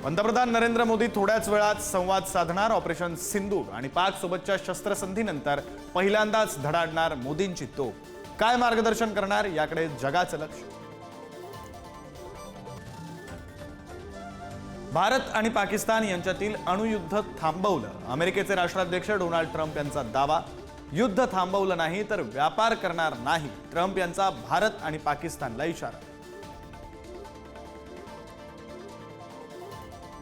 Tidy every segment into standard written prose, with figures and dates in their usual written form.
पंतप्रधान नरेंद्र मोदी थोड्याच वेळात संवाद साधणार. ऑपरेशन सिंधूर आणि पाक सोबतच्या शस्त्रसंधीनंतर पहिल्यांदाच धडाडणार मोदींची तोफ. काय मार्गदर्शन करणार याकडे जगाचं लक्ष. भारत आणि पाकिस्तान यांच्यातील अणुयुद्ध थांबवलं. अमेरिकेचे राष्ट्राध्यक्ष डोनाल्ड ट्रम्प यांचा दावा. युद्ध थांबवलं नाही तर व्यापार करणार नाही. ट्रम्प यांचा भारत आणि पाकिस्तानला इशारा.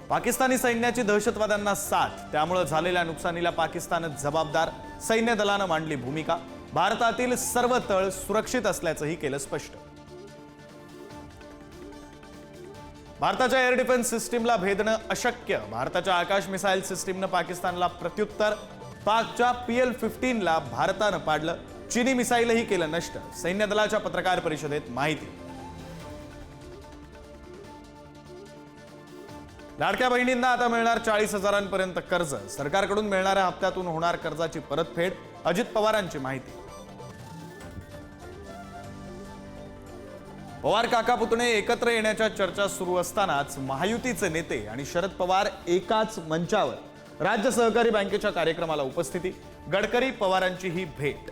पाकिस्तानी सैन्याची दहशतवाद्यांना साथ. त्यामुळे झालेल्या नुकसानीला पाकिस्तानच जबाबदार. सैन्य दलानं मांडली भूमिका. भारतातील सर्व तळ सुरक्षित असल्याचंही केलं स्पष्ट. भारताच्या एअर डिफेन्स सिस्टीमला भेदणं अशक्य. भारताच्या आकाश मिसाईल सिस्टीमनं पाकिस्तानला प्रत्युत्तर. पाकच्या PL-15 ला भारतानं पाडलं. चीनी मिसाईलही केलं नष्ट. सैन्य दलाच्या पत्रकार परिषदेत माहिती. लाडक्या बहिणींना आता मिळणार 40,000पर्यंत कर्ज. सरकारकडून मिळणाऱ्या हप्त्यातून होणार कर्जाची परतफेड. अजित पवारांची माहिती. पवार काका पुतणे एकत्र येण्याच्या चर्चा सुरू असतानाच महायुतीचे नेते आणि शरद पवार एकाच मंचावर. राज्य सहकारी बँकेच्या कार्यक्रमाला उपस्थिती. गडकरी पवारांची ही भेट.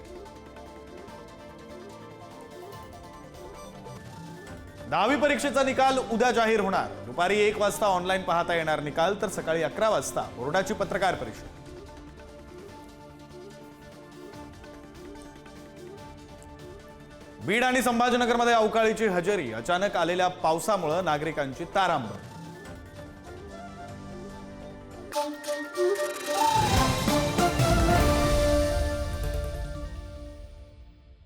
10वी परीक्षेचा निकाल उद्या जाहीर होणार. दुपारी 1 वाजता ऑनलाईन पाहता येणार निकाल, तर सकाळी 11 वाजता बोर्डाची पत्रकार परिषद. बीड आणि संभाजीनगरमध्ये अवकाळीची हजेरी. अचानक आलेल्या पावसामुळे नागरिकांची तारांबळ.